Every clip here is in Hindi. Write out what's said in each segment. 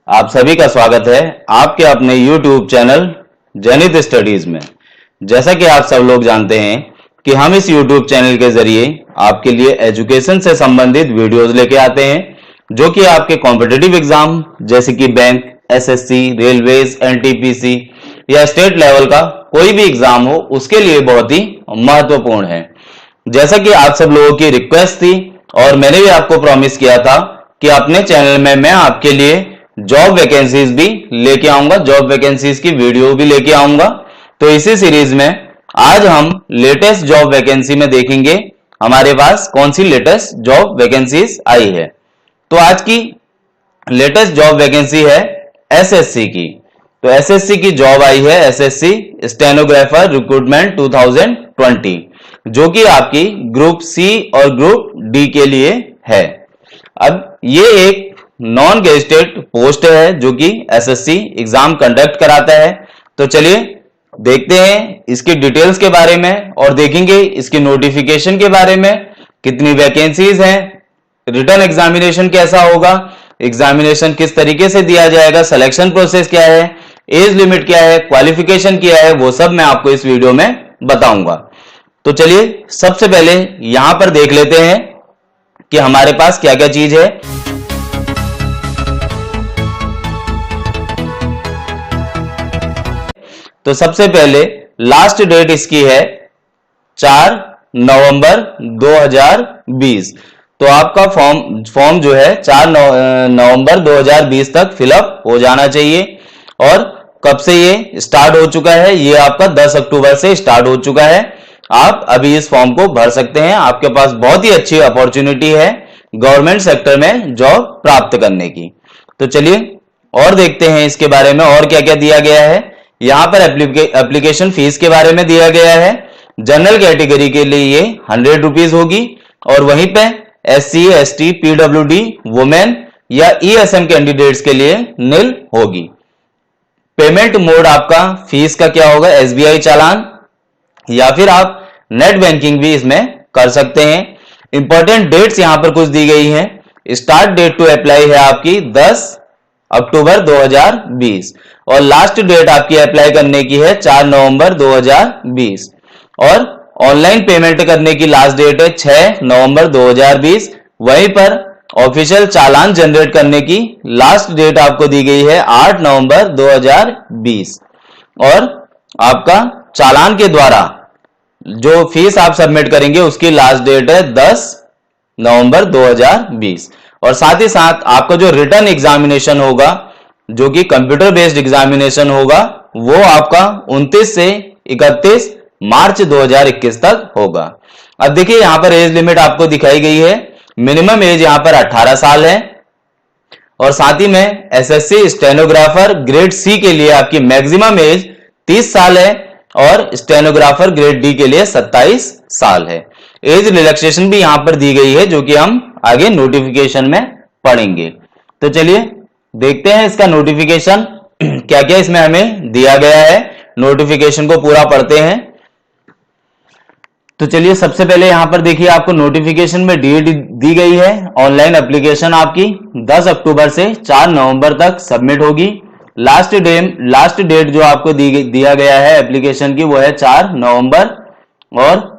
आप सभी का स्वागत है आपके अपने YouTube चैनल जनित स्टडीज में। जैसा कि आप सब लोग जानते हैं कि हम इस YouTube चैनल के जरिए आपके लिए एजुकेशन से संबंधित वीडियोस लेके आते हैं जो कि आपके कॉम्पिटिटिव एग्जाम जैसे कि बैंक, एसएससी, रेलवेज, एनटीपीसी या स्टेट लेवल का कोई भी एग्जाम हो उसके लिए बहुत ही महत्वपूर्ण है। जैसा कि आप सब लोगों की रिक्वेस्ट थी और मैंने भी आपको प्रॉमिस किया था कि अपने चैनल में मैं आपके लिए जॉब वैकेंसीज भी लेके आऊंगा, जॉब वैकेंसीज की वीडियो भी लेके आऊंगा। तो इसी सीरीज में आज हम लेटेस्ट जॉब वैकेंसी में देखेंगे हमारे पास कौन सी लेटेस्ट जॉब वैकेंसीज आई है। तो आज की लेटेस्ट जॉब वैकेंसी है एसएससी की। तो एसएससी की जॉब आई है, एसएससी स्टेनोग्राफर रिक्रूटमेंट 2020, जो कि आपकी ग्रुप सी और ग्रुप डी के लिए है। अब ये एक नॉन गेजेटेड पोस्ट है जो कि एसएससी एग्जाम कंडक्ट कराता है। तो चलिए देखते हैं इसकी डिटेल्स के बारे में और देखेंगे इसकी नोटिफिकेशन के बारे में, कितनी वैकेंसीज हैं, रिटन एग्जामिनेशन कैसा होगा, एग्जामिनेशन किस तरीके से दिया जाएगा, सिलेक्शन प्रोसेस क्या है, एज लिमिट क्या है, क्वालिफिकेशन क्या है, वो सब मैं आपको इस वीडियो में बताऊंगा। तो चलिए सबसे पहले यहां पर देख लेते हैं कि हमारे पास क्या क्या चीज है। तो सबसे पहले लास्ट डेट इसकी है 4 नवंबर 2020। तो आपका फॉर्म जो है 4 नवंबर 2020 तक फिलअप हो जाना चाहिए। और कब से ये स्टार्ट हो चुका है? ये आपका 10 अक्टूबर से स्टार्ट हो चुका है। आप अभी इस फॉर्म को भर सकते हैं। आपके पास बहुत ही अच्छी अपॉर्चुनिटी है गवर्नमेंट सेक्टर में जॉब प्राप्त करने की। तो चलिए और देखते हैं इसके बारे में और क्या क्या दिया गया है। यहां पर एप्लीकेशन फीस के बारे में दिया गया है। जनरल कैटेगरी के लिए ये 100 रुपीज होगी और वहीं पे SC, ST, PWD, वुमेन या ESM कैंडिडेट्स के लिए निल होगी। पेमेंट मोड आपका फीस का क्या होगा? SBI चालान या फिर आप नेट बैंकिंग भी इसमें कर सकते हैं। इंपॉर्टेंट डेट्स यहां पर कुछ दी गई हैं। स्टार्ट डेट टू अप्लाई है आपकी 10 अक्टूबर 2020 और लास्ट डेट आपकी अप्लाई करने की है 4 नवंबर 2020 और ऑनलाइन पेमेंट करने की लास्ट डेट है 6 नवंबर 2020। वहीं पर ऑफिशियल चालान जनरेट करने की लास्ट डेट आपको दी गई है 8 नवंबर 2020 और आपका चालान के द्वारा जो फीस आप सबमिट करेंगे उसकी लास्ट डेट है 10 नवंबर 2020। और साथ ही साथ आपका जो रिटन एग्जामिनेशन होगा जो कि कंप्यूटर बेस्ड एग्जामिनेशन होगा वो आपका 29 से 31 मार्च 2021 तक होगा। अब देखिए यहां पर एज लिमिट आपको दिखाई गई है। मिनिमम एज यहां पर 18 साल है और साथ ही में एसएससी स्टेनोग्राफर ग्रेड सी के लिए आपकी मैक्सिमम एज 30 साल है और स्टेनोग्राफर ग्रेड डी के लिए 27 साल है। एज रिलैक्सेशन भी यहां पर दी गई है जो कि हम आगे नोटिफिकेशन में पढ़ेंगे। तो चलिए देखते हैं इसका नोटिफिकेशन क्या क्या इसमें हमें दिया गया है। नोटिफिकेशन को पूरा पढ़ते हैं। तो चलिए सबसे पहले यहां पर देखिए आपको नोटिफिकेशन में डेट दी गई है। ऑनलाइन एप्लीकेशन आपकी 10 अक्टूबर से 4 नवंबर तक सबमिट होगी। लास्ट डेट जो आपको दिया गया है एप्लीकेशन की वो है 4 नवंबर और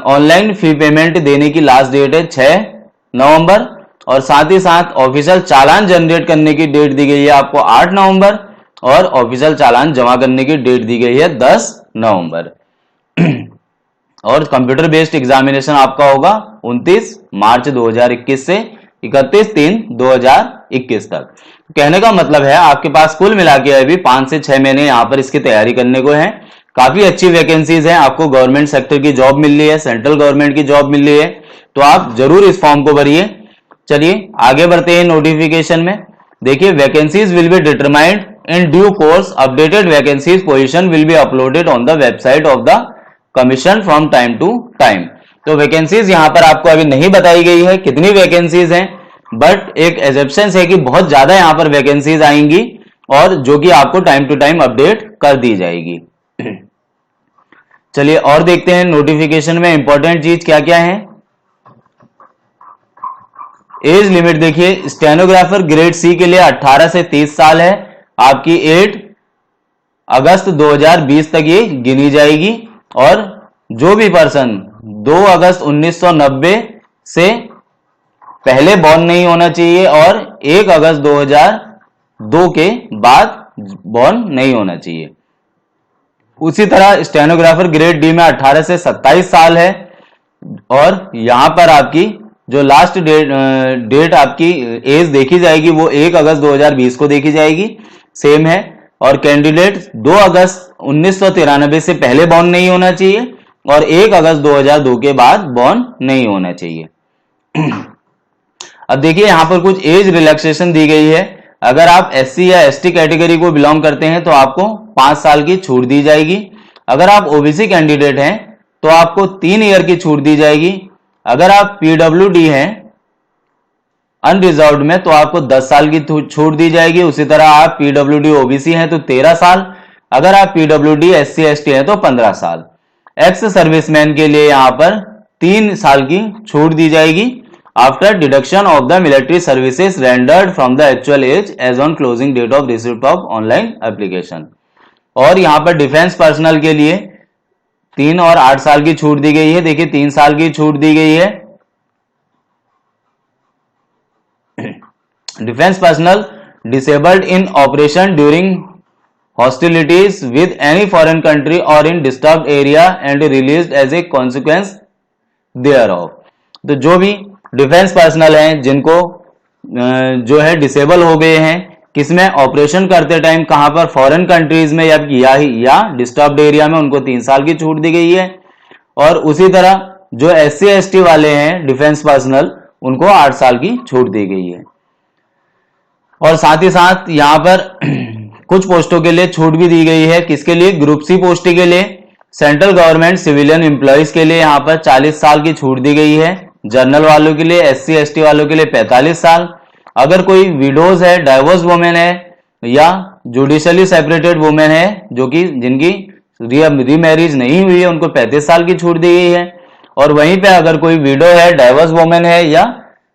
ऑनलाइन फी पेमेंट देने की लास्ट डेट है 6 नवंबर और साथ ही साथ ऑफिशियल चालान जनरेट करने की डेट दी गई है आपको 8 नवंबर और ऑफिशियल चालान जमा करने की डेट दी गई है 10 नवंबर और कंप्यूटर बेस्ड एग्जामिनेशन आपका होगा 29 मार्च 2021 से 31/3/2021 तक। कहने का मतलब है आपके पास कुल मिला के अभी 5 से 6 महीने यहाँ पर इसकी तैयारी करने को है। काफी अच्छी वैकेंसीज हैं। आपको गवर्नमेंट सेक्टर की जॉब मिल रही है, सेंट्रल गवर्नमेंट की जॉब मिल रही है। तो आप जरूर इस फॉर्म को भरिए। चलिए आगे बढ़ते हैं नोटिफिकेशन में। देखिए vacancies will be determined in due course. Updated vacancies position will be uploaded on the website of the commission from time to time. तो वैकेंसीज यहां पर आपको अभी नहीं बताई गई है कितनी वैकेंसीज हैं, बट एक एजम्पशन है कि बहुत ज्यादा यहां पर वैकेंसीज आएंगी और जो कि आपको टाइम टू टाइम अपडेट कर दी जाएगी। चलिए और देखते हैं नोटिफिकेशन में इंपॉर्टेंट चीज क्या क्या है। एज लिमिट देखिए, स्टेनोग्राफर ग्रेड सी के लिए 18 से 30 साल है, आपकी 8 अगस्त 2020 तक ये गिनी जाएगी। और जो भी पर्सन 2 अगस्त 1990 से पहले बॉर्न नहीं होना चाहिए और 1 अगस्त 2002 के बाद बॉर्न नहीं होना चाहिए। उसी तरह स्टेनोग्राफर ग्रेड डी में 18 से 27 साल है और यहां पर आपकी जो लास्ट डेट आपकी एज देखी जाएगी वो 1 अगस्त 2020 को देखी जाएगी, सेम है। और कैंडिडेट 2 अगस्त 1993 से पहले बॉर्न नहीं होना चाहिए और 1 अगस्त 2002 के बाद बॉर्न नहीं होना चाहिए। अब देखिए यहां पर कुछ एज रिलैक्सेशन दी गई है। अगर आप एससी या एसटी कैटेगरी को बिलोंग करते हैं तो आपको 5 साल की छूट दी जाएगी। अगर आप ओबीसी कैंडिडेट हैं तो आपको 3 ईयर की छूट दी जाएगी। अगर आप पीडब्ल्यूडी हैं अनरिजर्व्ड में तो आपको 10 साल की छूट दी जाएगी। उसी तरह आप पीडब्ल्यूडी ओबीसी हैं तो 13 साल, अगर आप पीडब्ल्यूडी एससी एसटी हैं तो 15 साल। एक्स सर्विसमैन के लिए यहां पर 3 साल की छूट दी जाएगी after deduction of the military services rendered from the actual age age on closing date of receipt of online application. और यहां पर डिफेंस पर्सनल के लिए 3 और 8 साल की छूट दी गई है। देखिए 3 साल की छूट दी गई है। Defence personnel disabled in operation during hostilities with any foreign country or in disturbed area and released as a consequence thereof। तो जो भी डिफेंस पर्सनल हैं जिनको जो है डिसेबल हो गए हैं, किसमें, ऑपरेशन करते टाइम कहां पर, फॉरेन कंट्रीज में या डिस्टर्ब्ड एरिया में, उनको 3 साल की छूट दी गई है। और उसी तरह जो एससी एसटी वाले हैं डिफेंस पर्सनल उनको 8 साल की छूट दी गई है। और साथ ही साथ यहां पर कुछ पोस्टों के लिए छूट भी दी गई है। किसके लिए, ग्रुप सी पोस्ट के लिए, सेंट्रल गवर्नमेंट सिविलियन एम्प्लॉइज के लिए यहां पर 40 साल की छूट दी गई है। जनरल वालों के लिए, एससी एसटी वालों के लिए 45 साल। अगर कोई विडोज है, डाइवोर्स वुमेन है या जुडिशली सेपरेटेड वुमेन है जो कि जिनकी रीमैरिज नहीं हुई है उनको 35 साल की छूट दी गई है। और वहीं पे अगर कोई विडो है, डाइवोर्स वुमेन है या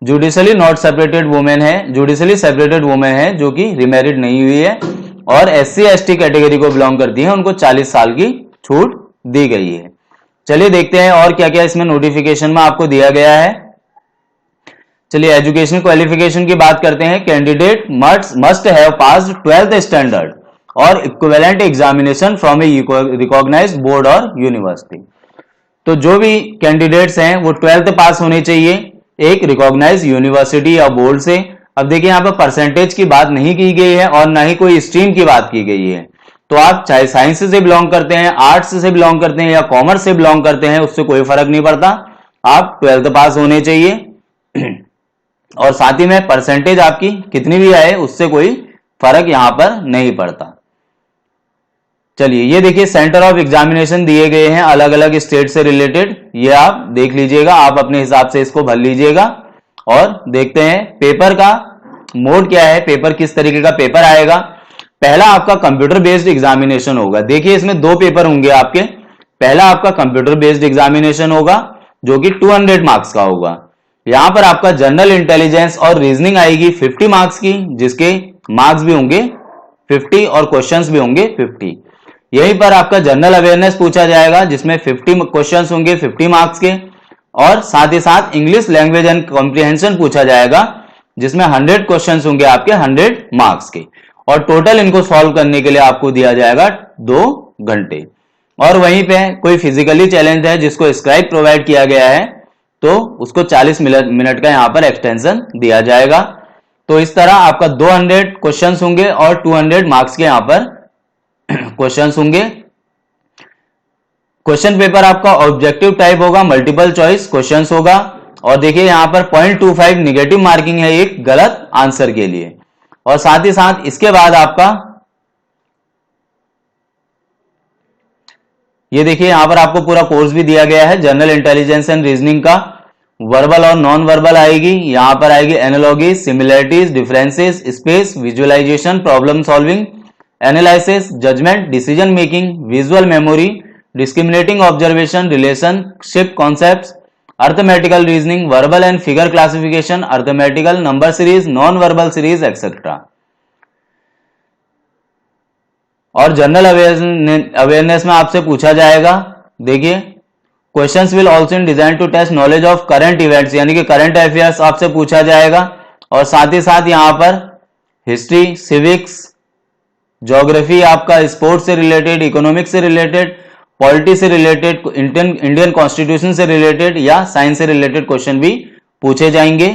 जुडिशली नॉट सेपरेटेड वुमेन है, जुडिशली सेपरेटेड वुमेन है जो कि रिमैरिड नहीं हुई है और एससी एसटी कैटेगरी को बिलोंग करती है, उनको 40 साल की छूट दी गई है। चलिए देखते हैं और क्या क्या इसमें नोटिफिकेशन में आपको दिया गया है। चलिए एजुकेशन क्वालिफिकेशन की बात करते हैं। Candidate must have passed 12th standard और equivalent examination from a recognised board और यूनिवर्सिटी। तो जो भी कैंडिडेट्स हैं वो 12th पास होने चाहिए एक रिकॉग्नाइज यूनिवर्सिटी या बोर्ड से। अब देखिए यहाँ पर परसेंटेज की बात नहीं की गई है और ना ही कोई स्ट्रीम की बात की गई है। तो आप चाहे साइंस से बिलोंग करते हैं, आर्ट्स से बिलोंग करते हैं या कॉमर्स से बिलोंग करते हैं, उससे कोई फर्क नहीं पड़ता, आप 12th पास होने चाहिए। और साथ ही में परसेंटेज आपकी कितनी भी आए उससे कोई फर्क यहां पर नहीं पड़ता। चलिए ये देखिए सेंटर ऑफ एग्जामिनेशन दिए गए हैं अलग अलग स्टेट से रिलेटेड, ये आप देख लीजिएगा, आप अपने हिसाब से इसको भर लीजिएगा। और देखते हैं पेपर का मोड क्या है, पेपर किस तरीके का पेपर आएगा। पहला आपका कंप्यूटर बेस्ड एग्जामिनेशन होगा। देखिए इसमें 2 पेपर होंगे आपके। पहला आपका कंप्यूटर बेस्ड एग्जामिनेशन होगा जो कि 200 मार्क्स का होगा। यहां पर आपका जनरल इंटेलिजेंस और रीजनिंग आएगी 50 मार्क्स की, जिसके मार्क्स भी होंगे 50 और क्वेश्चंस भी होंगे 50। यहीं पर आपका जनरल अवेयरनेस पूछा जाएगा जिसमें 50 क्वेश्चंस होंगे 50 मार्क्स के। और साथ ही साथ इंग्लिश लैंग्वेज एंड कॉम्प्रिहेंशन पूछा जाएगा जिसमें 100 क्वेश्चंस होंगे आपके 100 मार्क्स के। और टोटल इनको सॉल्व करने के लिए आपको दिया जाएगा 2 घंटे। और वहीं पे कोई फिजिकली चैलेंज है जिसको स्क्राइब प्रोवाइड किया गया है तो उसको 40 मिनट का यहां पर एक्सटेंशन दिया जाएगा। तो इस तरह आपका 200 क्वेश्चंस होंगे और 200 मार्क्स के यहां पर क्वेश्चंस होंगे। क्वेश्चन पेपर आपका ऑब्जेक्टिव टाइप होगा, मल्टीपल चॉइस क्वेश्चंस होगा। और देखिए यहां पर 0.25 निगेटिव मार्किंग है एक गलत आंसर के लिए। और साथ ही साथ इसके बाद आपका ये देखिए यहां पर आपको पूरा कोर्स भी दिया गया है जनरल इंटेलिजेंस एंड रीजनिंग का। वर्बल और नॉन वर्बल आएगी, यहां पर आएगी analogy, similarities, differences, space, visualisation, problem solving, analysis, judgement, decision making, visual memory, discriminating observation, relationship concepts, arithmetical reasoning, verbal and figure classification, arithmetical, number series, non verbal series etcetera. और जनरल अवेयरनेस में आपसे पूछा जाएगा, देखिए questions will also design to test knowledge of current events, यानी कि करंट अफेयर्स आपसे पूछा जाएगा। और साथ ही साथ यहां पर हिस्ट्री, सिविक्स, ज्योग्राफी, आपका स्पोर्ट्स से रिलेटेड, इकोनॉमिक्स से रिलेटेड, पॉलिटी से रिलेटेड, इंडियन कॉन्स्टिट्यूशन से रिलेटेड या साइंस से रिलेटेड क्वेश्चन भी पूछे जाएंगे।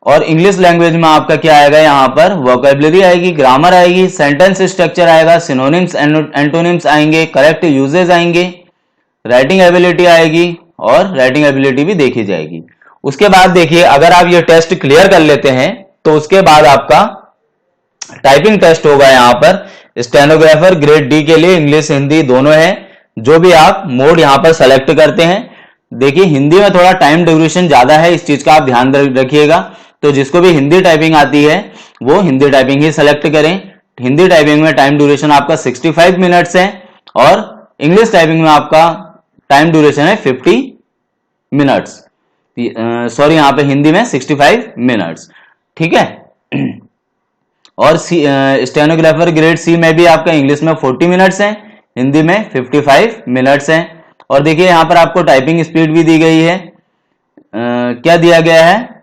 और इंग्लिश लैंग्वेज में आपका क्या आएगा, यहां पर वोकैबुलरी आएगी, ग्रामर आएगी, सेंटेंस स्ट्रक्चर आएगा, सिनोनिम्स, एंटोनिम्स आएंगे, करेक्ट यूजेज आएंगे, राइटिंग एबिलिटी आएगी और राइटिंग एबिलिटी भी देखी जाएगी। उसके बाद देखिए अगर आप ये टेस्ट क्लियर कर लेते हैं तो उसके बाद आपका टाइपिंग टेस्ट होगा। यहां पर स्टेनोग्राफर ग्रेड डी के लिए इंग्लिश हिंदी दोनों है, जो भी आप मोड यहां पर सेलेक्ट करते हैं। देखिए हिंदी में थोड़ा टाइम ड्यूरेशन ज्यादा है, इस चीज का आप ध्यान रखिएगा। तो जिसको भी हिंदी टाइपिंग आती है वो हिंदी टाइपिंग ही सेलेक्ट करें। हिंदी टाइपिंग में टाइम ड्यूरेशन आपका 65 मिनट्स है और इंग्लिश टाइपिंग में आपका टाइम ड्यूरेशन है 50 मिनट्स। सॉरी, यहां पे हिंदी में 65 मिनट्स, ठीक है। और स्टेनोग्राफर ग्रेड सी में भी आपका इंग्लिश में 40 मिनट्स है, हिंदी में 55 मिनट्स है। और देखिए यहां पर आपको टाइपिंग स्पीड भी दी गई है। क्या दिया गया है,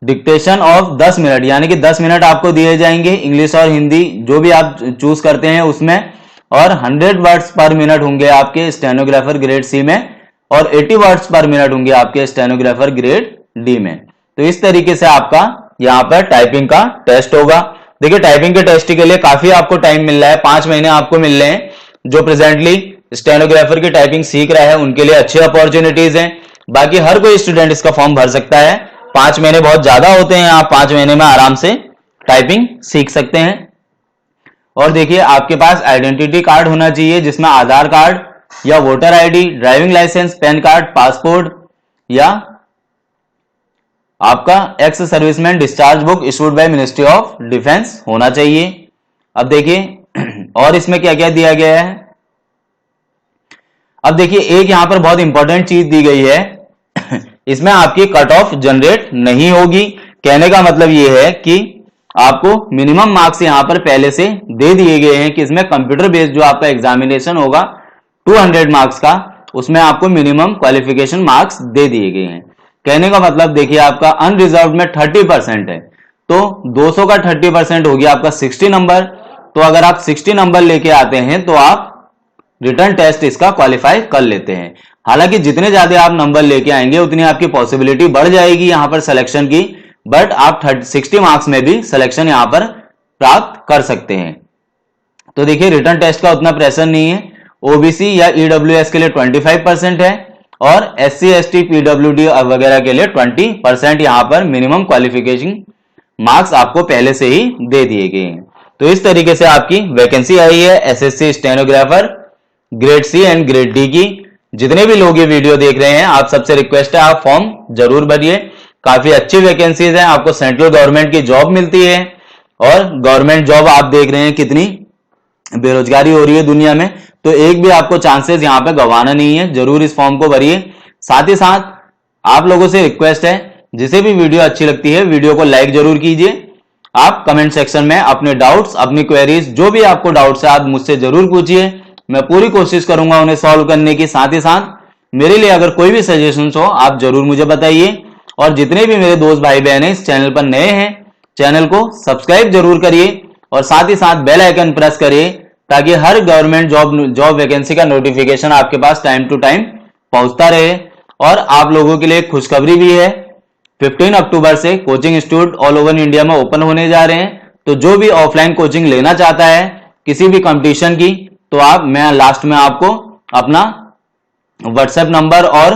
डिक्टेशन ऑफ 10 मिनट, यानी कि 10 मिनट आपको दिए जाएंगे इंग्लिश और हिंदी जो भी आप चूज करते हैं उसमें। और 100 वर्ड्स पर मिनट होंगे आपके स्टेनोग्राफर ग्रेड सी में और 80 वर्ड्स पर मिनट होंगे आपके स्टेनोग्राफर ग्रेड डी में। तो इस तरीके से आपका यहां पर टाइपिंग का टेस्ट होगा। देखिए टाइपिंग के टेस्ट के लिए काफी आपको टाइम मिल रहा है, 5 महीने आपको मिल रहे हैं। जो प्रेजेंटली स्टेनोग्राफर की टाइपिंग सीख रहा है उनके लिए अच्छी अपॉर्चुनिटीज हैं। बाकी हर कोई स्टूडेंट इसका फॉर्म भर सकता है। 5 महीने बहुत ज्यादा होते हैं, आप 5 महीने में आराम से टाइपिंग सीख सकते हैं। और देखिए आपके पास आइडेंटिटी कार्ड होना चाहिए जिसमें आधार कार्ड या voter ID, driving licence, PAN card, passport या आपका ex serviceman discharge book issued by ministry of defence होना चाहिए। अब देखिए और इसमें क्या क्या दिया गया है। अब देखिए एक यहां पर बहुत इंपॉर्टेंट चीज दी गई है, इसमें आपकी कट ऑफ जनरेट नहीं होगी। कहने का मतलब यह है कि आपको मिनिमम मार्क्स यहां पर पहले से दे दिए गए हैं कि इसमें कंप्यूटर बेस्ड जो आपका एग्जामिनेशन होगा 200 मार्क्स का, उसमें आपको मिनिमम क्वालिफिकेशन मार्क्स दे दिए गए हैं। कहने का मतलब देखिए आपका अनरिजर्व में 30% है, तो 200 का 30% हो गया आपका 60 नंबर। तो अगर आप 60 नंबर लेके आते हैं तो आप रिटर्न टेस्ट इसका क्वालिफाई कर लेते हैं। हालांकि जितने ज्यादा आप नंबर लेके आएंगे उतनी आपकी पॉसिबिलिटी बढ़ जाएगी यहां पर सिलेक्शन की, बट आप 60 मार्क्स में भी सिलेक्शन यहां पर प्राप्त कर सकते हैं। तो देखिए रिटर्न टेस्ट का उतना प्रेशर नहीं है। ओबीसी या ईडब्ल्यूएस के लिए 25% है और एससी एसटी पीडब्ल्यूडी वगैरह के लिए 20% यहां पर मिनिमम क्वालिफिकेशन मार्क्स आपको पहले से ही दे दिए गए हैं। तो इस तरीके से आपकी वैकेंसी आई है SSC stenographer grade C and grade D की। जितने भी लोग ये वीडियो देख रहे हैं आप सबसे रिक्वेस्ट है आप फॉर्म जरूर भरिए। काफी अच्छी वैकेंसीज हैं, आपको सेंट्रल गवर्नमेंट की जॉब मिलती है और गवर्नमेंट जॉब आप देख रहे हैं कितनी बेरोजगारी हो रही है दुनिया में, तो एक भी आपको चांसेस यहां पे गंवाना नहीं है। जरूर इस फॉर्म को भरिए। साथ ही साथ आप लोगों से रिक्वेस्ट है जिसे भी वीडियो अच्छी लगती है वीडियो को लाइक जरूर कीजिए। आप कमेंट सेक्शन में अपने डाउट्स, अपनी क्वेरीज, जो भी आपको डाउट्स है आप मुझसे जरूर पूछिए, मैं पूरी कोशिश करूंगा उन्हें सॉल्व करने की। साथ ही साथ मेरे लिए अगर कोई भी सजेशंस हो आप जरूर मुझे बताइए। और जितने भी मेरे दोस्त भाई बहन हैं इस चैनल पर नए हैं, चैनल को सब्सक्राइब जरूर करिए और साथ ही साथ बेल आइकन प्रेस करिए ताकि हर गवर्नमेंट जॉब वैकेंसी का नोटिफिकेशन आपके पास टाइम टू टाइम पहुंचता रहे। और आप लोगों के लिए खुशखबरी भी है, 15 अक्टूबर से coaching institute all over India में ओपन होने जा रहे हैं। तो जो भी ऑफलाइन कोचिंग लेना चाहता है किसी भी कंपटीशन की, तो मैं लास्ट में आपको अपना व्हाट्सएप नंबर और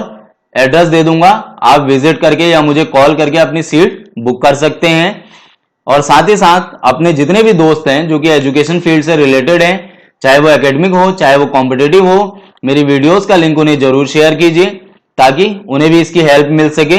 एड्रेस दे दूंगा, आप विजिट करके या मुझे कॉल करके अपनी सीट बुक कर सकते हैं। और साथ ही साथ अपने जितने भी दोस्त हैं जो कि एजुकेशन फील्ड से रिलेटेड हैं, चाहे वो एकेडमिक हो चाहे वो कॉम्पिटिटिव हो, मेरी वीडियोस का लिंक उन्हें जरूर शेयर कीजिए ताकि उन्हें भी इसकी हेल्प मिल सके।